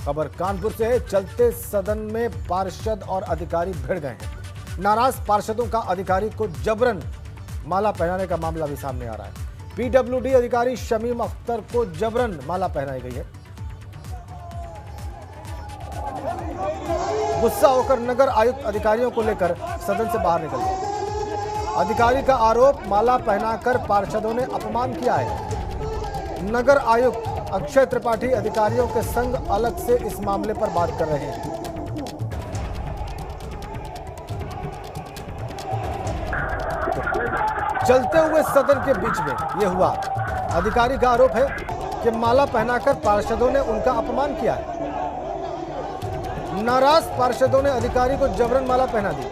खबर कानपुर से है। चलते सदन में पार्षद और अधिकारी भिड़ गए हैं। नाराज पार्षदों का अधिकारी को जबरन माला पहनाने का मामला भी सामने आ रहा है। पीडब्ल्यूडी अधिकारी शमीम अख्तर को जबरन माला पहनाई गई है। गुस्सा होकर नगर आयुक्त अधिकारियों को लेकर सदन से बाहर निकल गए। अधिकारी का आरोप, माला पहनाकर पार्षदों ने अपमान किया है। नगर आयुक्त अक्षय त्रिपाठी अधिकारियों के संग अलग से इस मामले पर बात कर रहे हैं। चलते हुए सदन के बीच में यह हुआ। अधिकारी का आरोप है कि माला पहनाकर पार्षदों ने उनका अपमान किया है। नाराज पार्षदों ने अधिकारी को जबरन माला पहना दी।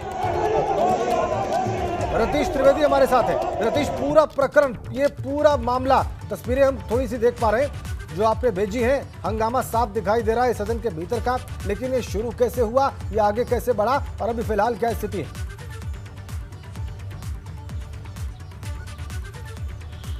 रतीश त्रिवेदी हमारे साथ है। रतीश, पूरा प्रकरण, ये पूरा मामला, तस्वीरें हम थोड़ी सी देख पा रहे हैं जो आपने भेजी हैं। हंगामा साफ दिखाई दे रहा है सदन के भीतर का, लेकिन ये शुरू कैसे हुआ, ये आगे कैसे बढ़ा और अभी फिलहाल क्या स्थिति है?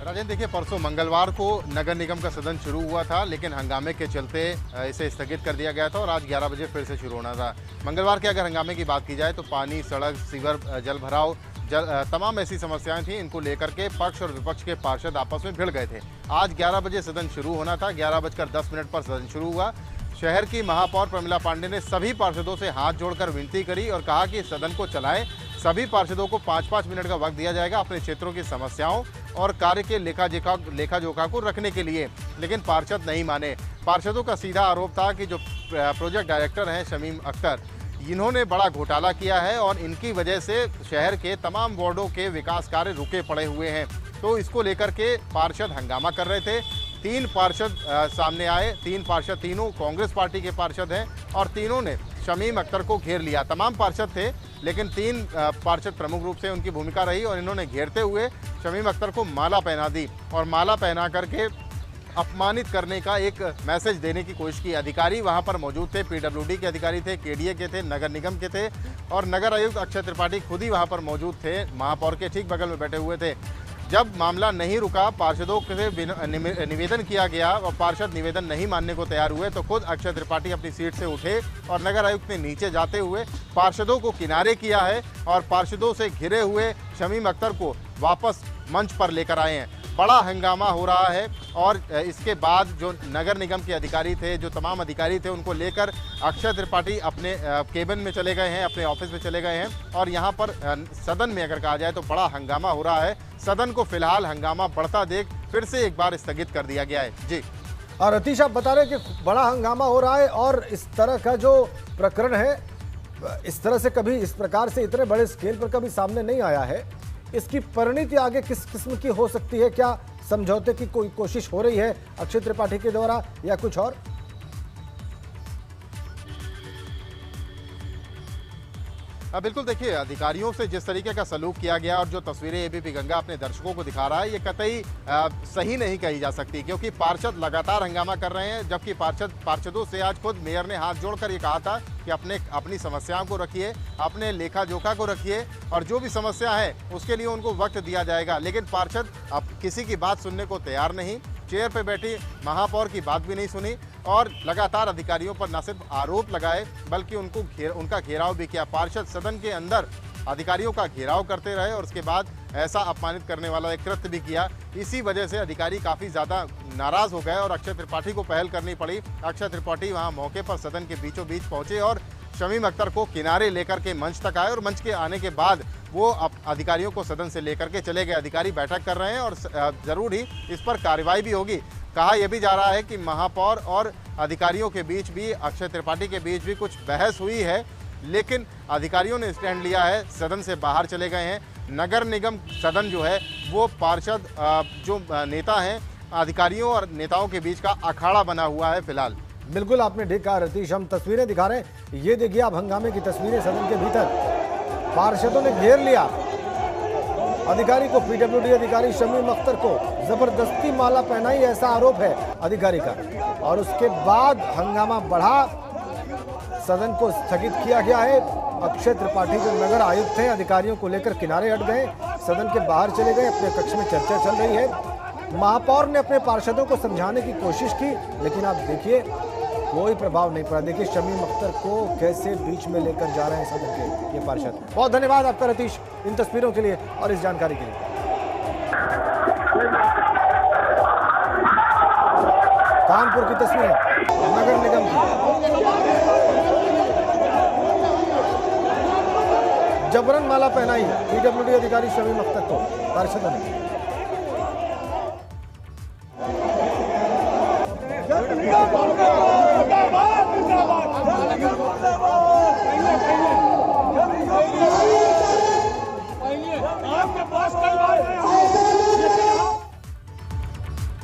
राजेंद्र, देखिए, परसों मंगलवार को नगर निगम का सदन शुरू हुआ था, लेकिन हंगामे के चलते इसे स्थगित कर दिया गया था और आज 11 बजे फिर से शुरू होना था। मंगलवार के अगर हंगामे की बात की जाए तो पानी, सड़क, सीवर, जल भराव, तमाम ऐसी समस्याएं थी। इनको लेकर के पक्ष और विपक्ष के पार्षद आपस में भिड़ गए थे। आज 11 बजे सदन शुरू होना था। 11:10 पर सदन शुरू हुआ। शहर की महापौर प्रमिला पांडे ने सभी पार्षदों से हाथ जोड़कर विनती करी और कहा कि सदन को चलाएं। सभी पार्षदों को 5-5 मिनट का वक्त दिया जाएगा अपने क्षेत्रों की समस्याओं और कार्य के लेखा जोखा को रखने के लिए, लेकिन पार्षद नहीं माने। पार्षदों का सीधा आरोप था कि जो प्रोजेक्ट डायरेक्टर हैं शमीम अख्तर, इन्होंने बड़ा घोटाला किया है और इनकी वजह से शहर के तमाम वार्डों के विकास कार्य रुके पड़े हुए हैं। तो इसको लेकर के पार्षद हंगामा कर रहे थे। 3 पार्षद सामने आए। 3 पार्षद, तीनों कांग्रेस पार्टी के पार्षद हैं और तीनों ने शमीम अख्तर को घेर लिया। तमाम पार्षद थे, लेकिन 3 पार्षद प्रमुख रूप से उनकी भूमिका रही और इन्होंने घेरते हुए शमीम अख्तर को माला पहना दी और माला पहना करके अपमानित करने का एक मैसेज देने की कोशिश की। अधिकारी वहां पर मौजूद थे, पीडब्ल्यूडी के अधिकारी थे, केडीए के थे, नगर निगम के थे और नगर आयुक्त अक्षय त्रिपाठी खुद ही वहां पर मौजूद थे, महापौर के ठीक बगल में बैठे हुए थे। जब मामला नहीं रुका, पार्षदों से निवेदन किया गया और पार्षद निवेदन नहीं मानने को तैयार हुए तो खुद अक्षय त्रिपाठी अपनी सीट से उठे और नगर आयुक्त ने नीचे जाते हुए पार्षदों को किनारे किया है और पार्षदों से घिरे हुए शमीम अख्तर को वापस मंच पर लेकर आए हैं। बड़ा हंगामा हो रहा है और इसके बाद जो नगर निगम के अधिकारी थे, जो तमाम अधिकारी थे, उनको लेकर अक्षय त्रिपाठी अपने केबिन में चले गए हैं, अपने ऑफिस में चले गए हैं और यहाँ पर सदन में अगर कहा जाए तो बड़ा हंगामा हो रहा है। सदन को फिलहाल हंगामा बढ़ता देख फिर से एक बार स्थगित कर दिया गया है। जी, और रतीश, आप बता रहे हैं कि बड़ा हंगामा हो रहा है और इस तरह का जो प्रकरण है, इस तरह से कभी, इस प्रकार से इतने बड़े स्केल पर कभी सामने नहीं आया है। इसकी परिणति आगे किस किस्म की हो सकती है? क्या समझौते की कोई कोशिश हो रही है अक्षय त्रिपाठी के द्वारा या कुछ और? बिल्कुल, देखिए, अधिकारियों से जिस तरीके का सलूक किया गया और जो तस्वीरें एबीपी गंगा अपने दर्शकों को दिखा रहा है, ये कतई सही नहीं कही जा सकती, क्योंकि पार्षद लगातार हंगामा कर रहे हैं। जबकि पार्षदों से आज खुद मेयर ने हाथ जोड़कर ये कहा था कि अपनी समस्याओं को रखिए, अपने लेखा जोखा को रखिए और जो भी समस्या है उसके लिए उनको वक्त दिया जाएगा। लेकिन पार्षद अब किसी की बात सुनने को तैयार नहीं। चेयर पे बैठी महापौर की बात भी नहीं सुनी और लगातार अधिकारियों पर न सिर्फ आरोप लगाए बल्कि उनका घेराव भी किया। पार्षद सदन के अंदर अधिकारियों का घेराव करते रहे और उसके बाद ऐसा अपमानित करने वाला एक कृत्य भी किया। इसी वजह से अधिकारी काफ़ी ज़्यादा नाराज़ हो गए और अक्षय त्रिपाठी को पहल करनी पड़ी। अक्षय त्रिपाठी वहाँ मौके पर सदन के बीचों बीच पहुँचे और शमीम अख्तर को किनारे लेकर के मंच तक आए और मंच के आने के बाद वो अधिकारियों को सदन से लेकर के चले गए। अधिकारी बैठक कर रहे हैं और ज़रूर ही इस पर कार्रवाई भी होगी। कहा यह भी जा रहा है कि महापौर और अधिकारियों के बीच भी, अक्षय त्रिपाठी के बीच भी कुछ बहस हुई है, लेकिन अधिकारियों ने स्टैंड लिया है, सदन से बाहर चले गए हैं। नगर निगम सदन जो है वो पार्षद जो नेता हैं, अधिकारियों और नेताओं के बीच का अखाड़ा बना हुआ है फिलहाल। बिल्कुल, आपने ठीक कहा रतीश। हम तस्वीरें दिखा रहे हैं, ये देखिए आप हंगामे की तस्वीरें। सदन के भीतर पार्षदों ने घेर लिया अधिकारी को। पीडब्ल्यूडी अधिकारी शमीम अख्तर को जबरदस्ती माला पहनाई, ऐसा आरोप है अधिकारी का। और उसके बाद हंगामा बढ़ा, सदन को स्थगित किया गया है। अक्षय त्रिपाठी जो नगर आयुक्त हैं, अधिकारियों को लेकर किनारे हट गए, सदन के बाहर चले गए। अपने कक्ष में चर्चा चल रही है। महापौर ने अपने पार्षदों को समझाने की कोशिश की, लेकिन आप देखिए कोई प्रभाव नहीं पड़ा। देखिए शमीम अख्तर को कैसे बीच में लेकर जा रहे हैं सदन के ये पार्षद। बहुत धन्यवाद आपका रतीश इन तस्वीरों के लिए और इस जानकारी के लिए। कानपुर की तस्वीरें नगर निगम की। जबरन माला पहनाई पीडब्ल्यूडी अधिकारी शमीम अख्तर को पार्षदों ने।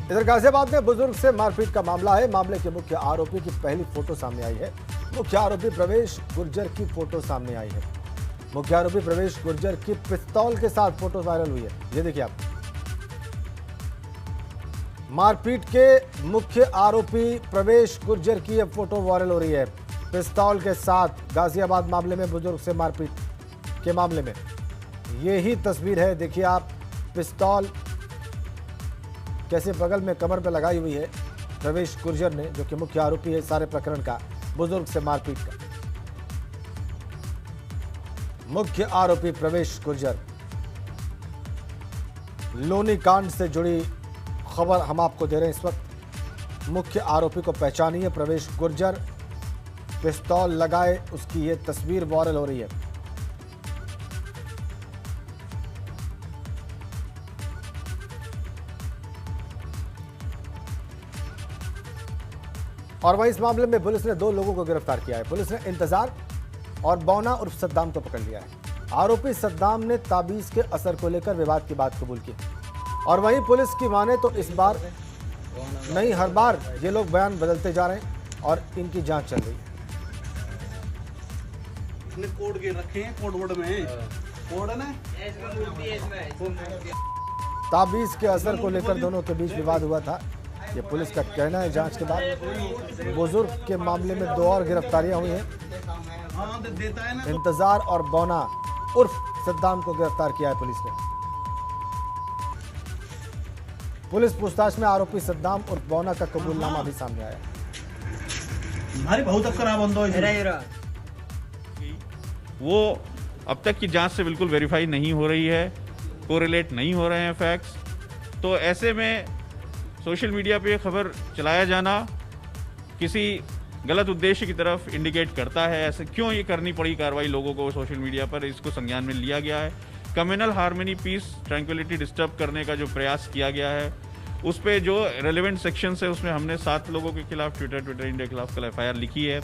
इधर गाजियाबाद में बुजुर्ग से मारपीट का मामला है। मामले के मुख्य आरोपी की पहली फोटो सामने आई है। मुख्य आरोपी प्रवेश गुर्जर की फोटो सामने आई है। मुख्य आरोपी प्रवेश गुर्जर की पिस्तौल के साथ फोटो वायरल हुई है। ये देखिए आप, मारपीट के मुख्य आरोपी प्रवेश गुर्जर की यह फोटो वायरल हो रही है पिस्तौल के साथ। गाजियाबाद मामले में बुजुर्ग से मारपीट के मामले में यही तस्वीर है। देखिए आप, पिस्तौल कैसे बगल में कमर पे लगाई हुई है प्रवेश गुर्जर ने, जो कि मुख्य आरोपी है सारे प्रकरण का, बुजुर्ग से मारपीट का। मुख्य आरोपी प्रवेश गुर्जर। लोनी कांड से जुड़ी खबर हम आपको दे रहे हैं इस वक्त। मुख्य आरोपी को पहचानिए प्रवेश गुर्जर, पिस्तौल लगाए उसकी ये तस्वीर वायरल हो रही है। और वहीं इस मामले में पुलिस ने 2 लोगों को गिरफ्तार किया है। पुलिस ने इंतजार और बौना उर्फ सद्दाम को पकड़ लिया है। आरोपी सद्दाम ने ताबीज के असर को लेकर विवाद की बात कबूल की। और वहीं पुलिस की माने तो इस बार नहीं, हर बार ये लोग बयान बदलते जा रहे हैं और इनकी जांच चल रही है। इसने कोड के रखे हैं, कोड वर्ड में कोड है ना। ताबीज के असर को लेकर दोनों के बीच विवाद हुआ था, ये पुलिस का कहना है। जांच के बाद बुजुर्ग के मामले में 2 और गिरफ्तारियां हुई हैं। इंतजार और बौना उर्फ सद्दाम को गिरफ्तार किया है पुलिस ने। पुलिस पूछताछ में आरोपी सद्दाम उर्फ बौना का कबूलनामा भी सामने आया। हमारी बहुत खराब वो अब तक की जांच से बिल्कुल वेरीफाई नहीं हो रही है, कोरिलेट नहीं हो रहे हैं फैक्ट्स। तो ऐसे में सोशल मीडिया पे खबर चलाया जाना किसी गलत उद्देश्य की तरफ इंडिकेट करता है। ऐसे क्यों ये करनी पड़ी कार्रवाई लोगों को सोशल मीडिया पर, इसको संज्ञान में लिया गया है। Communal harmony, peace, tranquillity disturb करने का जो प्रयास किया गया है, उस पे जो रेलेवेंट सेक्शन है उसमें हमने 7 लोगों के खिलाफ ट्विटर इंडिया के खिलाफ कल FIR लिखी है।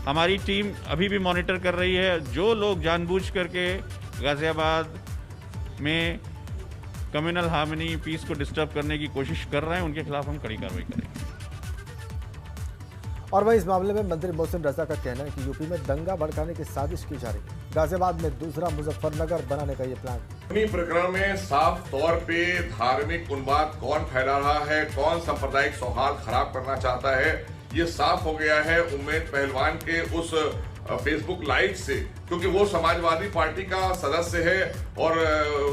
हमारी टीम अभी भी मॉनिटर कर रही है। जो लोग जानबूझ करके गाजियाबाद में कम्युनल हार्मनी, पीस को डिस्टर्ब करने की कोशिश कर रहे हैं, उनके खिलाफ हम कड़ी कार्रवाई करेंगे। और वहीं इस मामले में मंत्री मोहसिन रजा का कहना है कि यूपी में दंगा भड़काने की साजिश की जा रही है। गाजियाबाद में दूसरा मुजफ्फरनगर बनाने का ये प्लान। प्रकरण में साफ तौर पे धार्मिक उन्माद कौन फैला रहा है, कौन सांप्रदायिक सौहार्द खराब करना चाहता है, ये साफ हो गया है उम्मेद पहलवान के उस फेसबुक लाइव से, क्योंकि वो समाजवादी पार्टी का सदस्य है और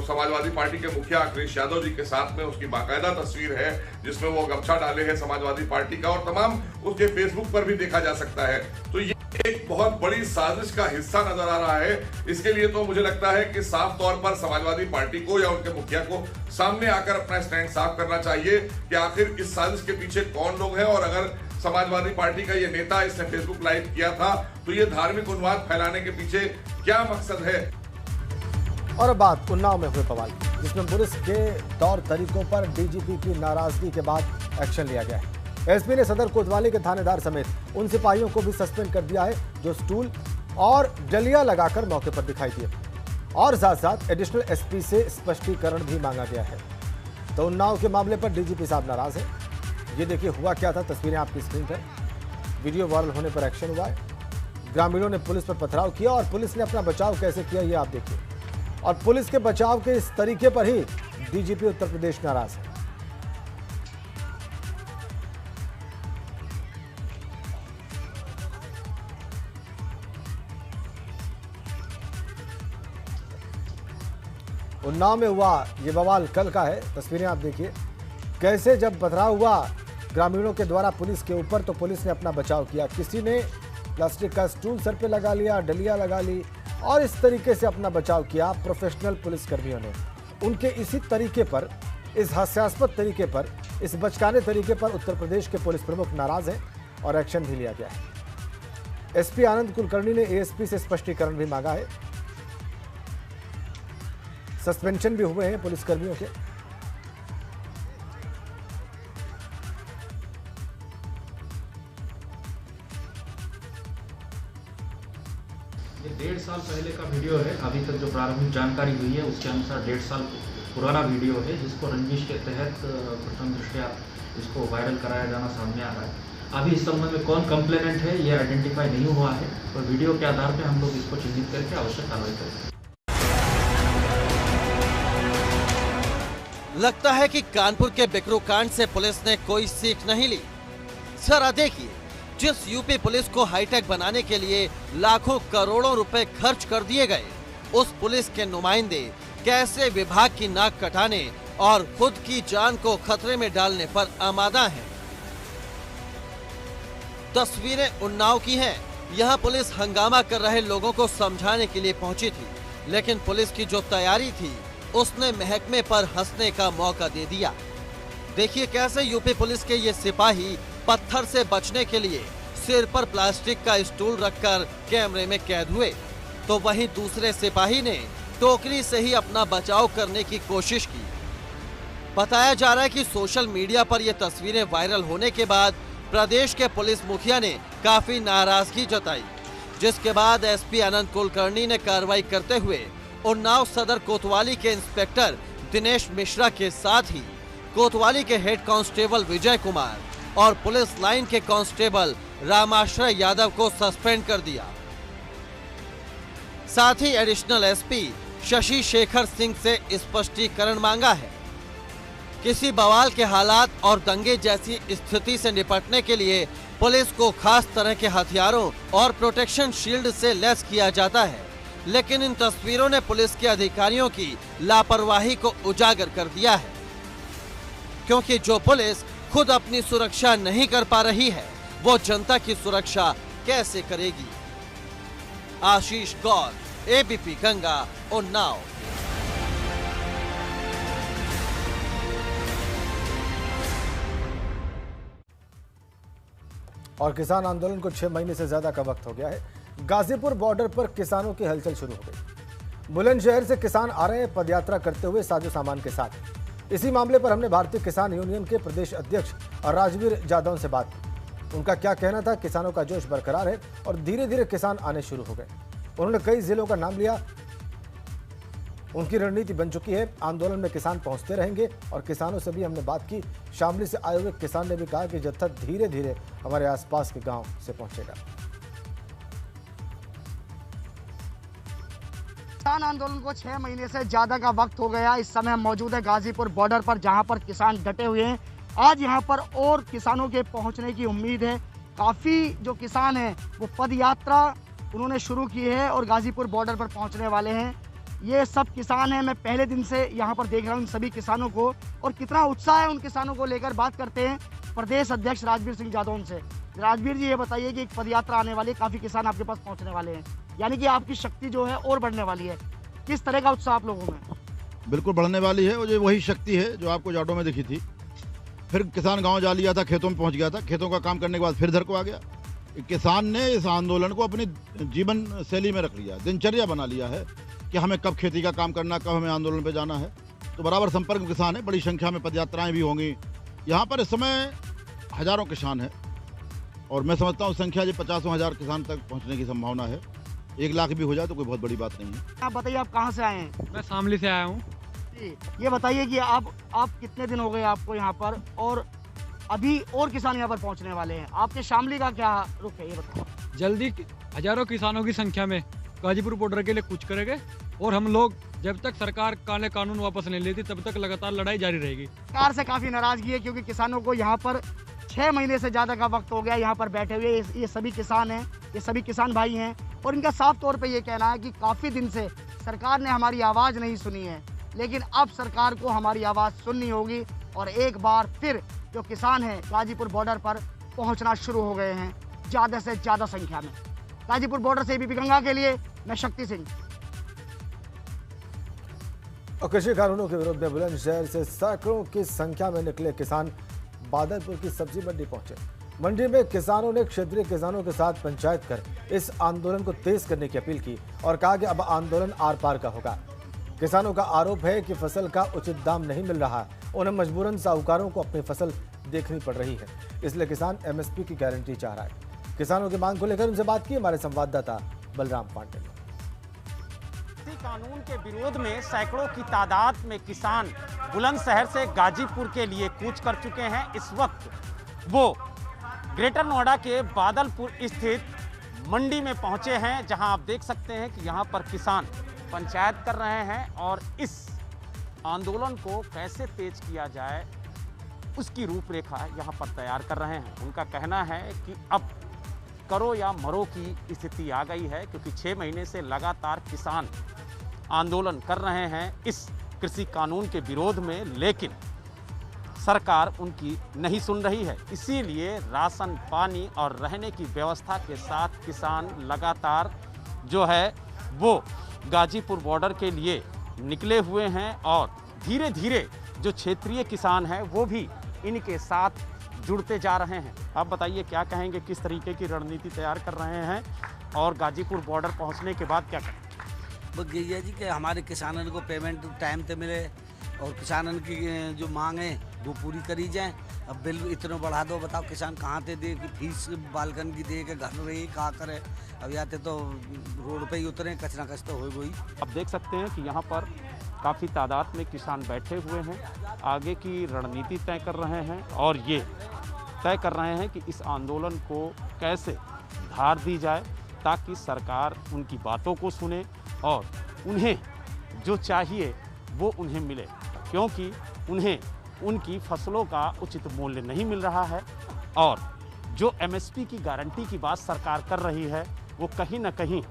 समाजवादी पार्टी के मुखिया अखिलेश यादव जी के साथ में उसकी बाकायदा तस्वीर है जिसमें वो गमछा डाले है समाजवादी पार्टी का, और तमाम उसके फेसबुक पर भी देखा जा सकता है। तो ये एक बहुत बड़ी साजिश का हिस्सा नजर आ रहा है। इसके लिए तो मुझे लगता है कि साफ तौर पर समाजवादी पार्टी को या उनके मुखिया को सामने आकर अपना स्टैंड साफ करना चाहिए कि आखिर इस साजिश के पीछे कौन लोग हैं, और अगर समाजवादी पार्टी का ये नेता इसने फेसबुक लाइव किया था तो ये धार्मिक उन्माद फैलाने के पीछे क्या मकसद है। और अब बात उन्नाव में हुए बवाल, जिसमें पुलिस के तौर तरीकों पर डीजीपी की नाराजगी के बाद एक्शन लिया गया है। एसपी ने सदर कोतवाली के थानेदार समेत उन सिपाहियों को भी सस्पेंड कर दिया है जो स्टूल और डलिया लगाकर मौके पर दिखाई दिए, और साथ साथ एडिशनल एसपी से स्पष्टीकरण भी मांगा गया है। तो उन्नाव के मामले पर डीजीपी साहब नाराज है। ये देखिए हुआ क्या था, तस्वीरें आपकी स्क्रीन पर। वीडियो वायरल होने पर एक्शन हुआ है। ग्रामीणों ने पुलिस पर पथराव किया और पुलिस ने अपना बचाव कैसे किया ये आप देखिए। और पुलिस के बचाव के इस तरीके पर ही डीजीपी उत्तर प्रदेश नाराज है। उन्नाव में हुआ ये बवाल कल का है। तस्वीरें आप देखिए कैसे जब पथराव हुआ ग्रामीणों के द्वारा पुलिस के ऊपर, तो पुलिस ने अपना बचाव किया। किसी ने प्लास्टिक का स्टूल सर पे लगा लिया, डलिया लगा ली और इस तरीके से अपना बचाव किया प्रोफेशनल पुलिसकर्मियों ने। उनके इसी तरीके पर, इस हास्यास्पद तरीके पर, इस बचकाने तरीके पर उत्तर प्रदेश के पुलिस प्रमुख नाराज हैं और एक्शन भी लिया गया है। एसपी आनंद कुलकर्णी ने एएसपी से स्पष्टीकरण भी मांगा है। सस्पेंशन भी हुए हैं पुलिसकर्मियों के। ये 1.5 साल पहले का वीडियो है। अभी तक जो प्रारंभिक जानकारी हुई है उसके अनुसार 1.5 साल पुराना वीडियो है, जिसको रंजिश के तहत प्रथम दृष्टया इसको वायरल कराया जाना सामने आ रहा है। अभी इस संबंध में कौन कंप्लेनेंट है ये आइडेंटिफाई नहीं हुआ है, और वीडियो के आधार पर हम लोग इसको चिन्हित करके आवश्यक कार्रवाई करेंगे। लगता है कि कानपुर के बिकरू कांड से पुलिस ने कोई सीख नहीं ली। जरा देखिए, जिस यूपी पुलिस को हाईटेक बनाने के लिए लाखों करोड़ों रुपए खर्च कर दिए गए, उस पुलिस के नुमाइंदे कैसे विभाग की नाक कटाने और खुद की जान को खतरे में डालने पर आमादा हैं। तस्वीरें उन्नाव की हैं। यहां पुलिस हंगामा कर रहे लोगों को समझाने के लिए पहुंची थी, लेकिन पुलिस की जो तैयारी थी उसने महकमे पर हंसने का मौका दे दिया। देखिए कैसे यूपी पुलिस के ये सिपाही पत्थर से बचने के लिए सिर पर प्लास्टिक का स्टूल रखकर कैमरे में कैद हुए, तो वहीं दूसरे सिपाही ने टोकरी से ही अपना बचाव करने की कोशिश की। बताया जा रहा है कि सोशल मीडिया पर ये तस्वीरें वायरल होने के बाद प्रदेश के पुलिस मुखिया ने काफी नाराजगी जताई, जिसके बाद एसपी आनंद कुलकर्णी ने कार्रवाई करते हुए उन्नाव सदर कोतवाली के इंस्पेक्टर दिनेश मिश्रा के साथ ही कोतवाली के हेड कांस्टेबल विजय कुमार और पुलिस लाइन के कांस्टेबल रामाश्रय यादव को सस्पेंड कर दिया। साथ ही एडिशनल एसपी शशि शेखर सिंह से स्पष्टीकरण मांगा है। किसी बवाल के हालात और दंगे जैसी स्थिति से निपटने के लिए पुलिस को खास तरह के हथियारों और प्रोटेक्शन शील्ड से लैस किया जाता है, लेकिन इन तस्वीरों ने पुलिस के अधिकारियों की लापरवाही को उजागर कर दिया है, क्योंकि जो पुलिस खुद अपनी सुरक्षा नहीं कर पा रही है, वो जनता की सुरक्षा कैसे करेगी। आशीष गौर, एबीपी गंगा, उन्नाव। और किसान आंदोलन को 6 महीने से ज्यादा का वक्त हो गया है। गाजीपुर बॉर्डर पर किसानों की हलचल शुरू हो गई। बुलंदशहर से किसान आ रहे हैं पदयात्रा करते हुए साजो सामान के साथ। इसी मामले पर हमने भारतीय किसान यूनियन के प्रदेश अध्यक्ष राजवीर जादव से बात की। उनका क्या कहना था, किसानों का जोश बरकरार है और धीरे धीरे किसान आने शुरू हो गए। उन्होंने कई जिलों का नाम लिया। उनकी रणनीति बन चुकी है, आंदोलन में किसान पहुंचते रहेंगे। और किसानों से भी हमने बात की। शामली से आए हुए किसान ने भी कहा कि जत्था धीरे धीरे हमारे आसपास के गांव से पहुंचेगा। किसान आंदोलन को 6 महीने से ज्यादा का वक्त हो गया। इस समय हम मौजूद है गाजीपुर बॉर्डर पर, जहां पर किसान डटे हुए हैं। आज यहां पर और किसानों के पहुंचने की उम्मीद है। काफी जो किसान हैं वो पद यात्रा उन्होंने शुरू की है और गाजीपुर बॉर्डर पर पहुंचने वाले हैं। ये सब किसान हैं। मैं पहले दिन से यहाँ पर देख रहा हूँ इन सभी किसानों को, और कितना उत्साह है उन किसानों को लेकर। बात करते हैं प्रदेश अध्यक्ष राजवीर सिंह जादव से। राजवीर जी, ये बताइए कि एक पदयात्रा आने वाली है, काफी किसान आपके पास पहुँचने वाले हैं, यानी कि आपकी शक्ति जो है और बढ़ने वाली है। किस तरह का उत्साह आप लोगों में? बिल्कुल बढ़ने वाली है, और ये वही शक्ति है जो आपको जाडो में दिखी थी। फिर किसान गांव जा लिया था, खेतों में पहुंच गया था। खेतों का काम करने के बाद फिर इधर को आ गया। किसान ने इस आंदोलन को अपनी जीवन शैली में रख लिया, दिनचर्या बना लिया है कि हमें कब खेती का काम करना, कब हमें आंदोलन पे जाना है। तो बराबर संपर्क में किसान है। बड़ी संख्या में पदयात्राएं भी होंगी। यहाँ पर इस समय हजारों किसान हैं, और मैं समझता हूँ संख्या ये 50,000 किसान तक पहुँचने की संभावना है। 1 लाख भी हो जाए तो कोई बहुत बड़ी बात नहीं है। आप बताइए, आप कहाँ से आए हैं? मैं शामली से आया हूँ। ये बताइए कि आप कितने दिन हो गए आपको यहाँ पर, और अभी और किसान यहाँ पर पहुँचने वाले हैं। आपके शामली का क्या रुख है, ये बताओ। जल्दी हजारों किसानों की संख्या में गाजीपुर बॉर्डर के लिए कूच करेंगे, और हम लोग जब तक सरकार काले कानून वापस नहीं लेती तब तक लगातार लड़ाई जारी रहेगी। सरकार से काफी नाराजगी है, क्योंकि किसानों को यहाँ पर 6 महीने से ज्यादा का वक्त हो गया यहाँ पर बैठे हुए। ये सभी किसान हैं, ये सभी किसान भाई हैं, और इनका साफ तौर पे ये कहना है कि काफ़ी दिन से सरकार ने हमारी आवाज़ नहीं सुनी है, लेकिन अब सरकार को हमारी आवाज़ सुननी होगी और एक बार फिर जो किसान हैं गाजीपुर बॉर्डर पर पहुंचना शुरू हो गए हैं ज़्यादा से ज़्यादा संख्या में। गाजीपुर बॉर्डर से एबीपी गंगा के लिए मैं शक्ति सिंह। और कृषि कानूनों के विरोध में बुलंदशहर से सैकड़ों की संख्या में निकले किसान बादलपुर की सब्जी मंडी पहुंचे। मंडी में किसानों ने क्षेत्रीय किसानों के साथ पंचायत कर इस आंदोलन को तेज करने की अपील की और कहा कि अब आंदोलन आर पार का होगा। किसानों का आरोप है कि फसल का उचित दाम नहीं मिल रहा, उन्हें मजबूरन साहूकारों को अपनी फसल देखनी पड़ रही है, इसलिए किसान एमएसपी की गारंटी चाह रहा है। किसानों की मांग को लेकर उनसे बात की हमारे संवाददाता बलराम पांडे ने। कृषि कानून के विरोध में सैकड़ों की तादाद में किसान बुलंदशहर से गाजीपुर के लिए कूच कर चुके हैं। इस वक्त वो ग्रेटर नोएडा के बादलपुर स्थित मंडी में पहुंचे हैं, जहां आप देख सकते हैं कि यहां पर किसान पंचायत कर रहे हैं और इस आंदोलन को कैसे तेज किया जाए उसकी रूपरेखा यहां पर तैयार कर रहे हैं। उनका कहना है कि अब करो या मरो की स्थिति आ गई है, क्योंकि 6 महीने से लगातार किसान आंदोलन कर रहे हैं इस कृषि कानून के विरोध में, लेकिन सरकार उनकी नहीं सुन रही है। इसीलिए राशन, पानी और रहने की व्यवस्था के साथ किसान लगातार जो है वो गाजीपुर बॉर्डर के लिए निकले हुए हैं और धीरे धीरे जो क्षेत्रीय किसान हैं वो भी इनके साथ जुड़ते जा रहे हैं। आप बताइए क्या कहेंगे, किस तरीके की रणनीति तैयार कर रहे हैं और गाजीपुर बॉर्डर पहुंचने के बाद क्या करें? बस यही है जी कि हमारे किसानों को पेमेंट टाइम पे मिले और किसानों की जो मांग है वो पूरी करी जाए। अब बिल इतना बढ़ा दो, बताओ किसान कहाँ से दे, कि फीस बालकन की दे के घर रही कहाँ करे। अब याते तो रोड पे ही उतरे, कचरा कच तो हो गई। अब देख सकते हैं कि यहाँ पर काफ़ी तादाद में किसान बैठे हुए हैं, आगे की रणनीति तय कर रहे हैं और ये तय कर रहे हैं कि इस आंदोलन को कैसे धार दी जाए ताकि सरकार उनकी बातों को सुने और उन्हें जो चाहिए वो उन्हें मिले, क्योंकि उन्हें उनकी फसलों का उचित मूल्य नहीं मिल रहा है और जो एमएसपी की गारंटी की बात सरकार कर रही है वो कहीं ना कहीं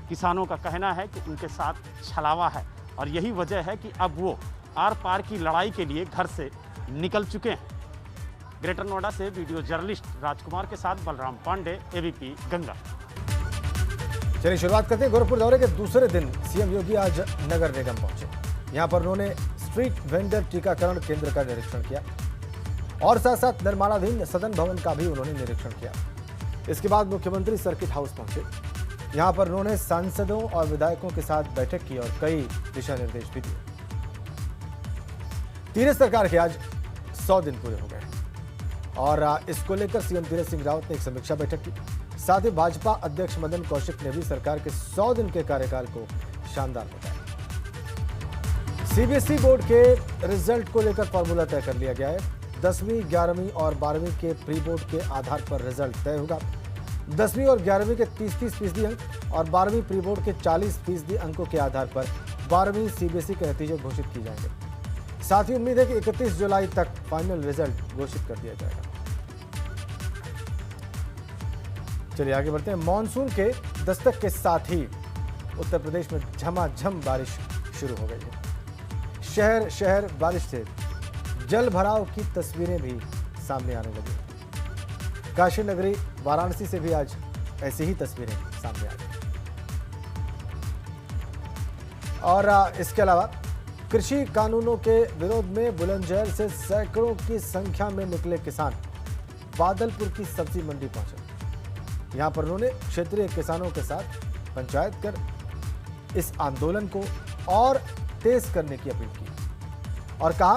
किसानों का कहना है कि उनके साथ छलावा है और यही वजह है कि अब वो आर पार की लड़ाई के लिए घर से निकल चुके हैं। ग्रेटर नोएडा से वीडियो जर्नलिस्ट राजकुमार के साथ बलराम पांडे, एबीपी गंगा। चलिए शुरुआत करते हैं। गोरखपुर दौरे के दूसरे दिन सीएम योगी आज नगर निगम पहुंचे। यहां पर उन्होंने स्ट्रीट वेंडर टीकाकरण केंद्र का निरीक्षण किया और साथ साथ निर्माणाधीन सदन भवन का भी उन्होंने निरीक्षण किया। इसके बाद मुख्यमंत्री सर्किट हाउस पहुंचे। यहां पर उन्होंने सांसदों और विधायकों के साथ बैठक की और कई दिशा निर्देश भी दिए। तीरथ सरकार के आज 100 दिन पूरे हो गए और इसको लेकर सीएम तीरथ सिंह रावत ने एक समीक्षा बैठक की। साथ ही भाजपा अध्यक्ष मदन कौशिक ने भी सरकार के 100 दिन के कार्यकाल को शानदार बताया। सीबीएसई बोर्ड के रिजल्ट को लेकर फॉर्मूला तय कर लिया गया है। 10वीं, 11वीं और 12वीं के प्री बोर्ड के आधार पर रिजल्ट तय होगा। 10वीं और 11वीं के 30-30% अंक और 12वीं प्री बोर्ड के 40% अंकों के आधार पर 12वीं सीबीएसई के नतीजे घोषित किए जाएंगे। साथ ही उम्मीद है कि 31 जुलाई तक फाइनल रिजल्ट घोषित कर दिया जाएगा। चलिए आगे बढ़ते हैं। मॉनसून के दस्तक के साथ ही उत्तर प्रदेश में झमाझम बारिश शुरू हो गई है। शहर शहर बारिश से जल भराव की तस्वीरें भी सामने आने लगी। काशी नगरी वाराणसी से भी आज ऐसी ही तस्वीरें सामने आ गई। और इसके अलावा कृषि कानूनों के विरोध में बुलंदशहर से सैकड़ों की संख्या में निकले किसान बादलपुर की सब्जी मंडी पहुंचे। यहां पर उन्होंने क्षेत्रीय किसानों के साथ पंचायत कर इस आंदोलन को और तेज करने की अपील की और कहा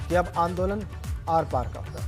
कि अब आंदोलन आर पार का होगा।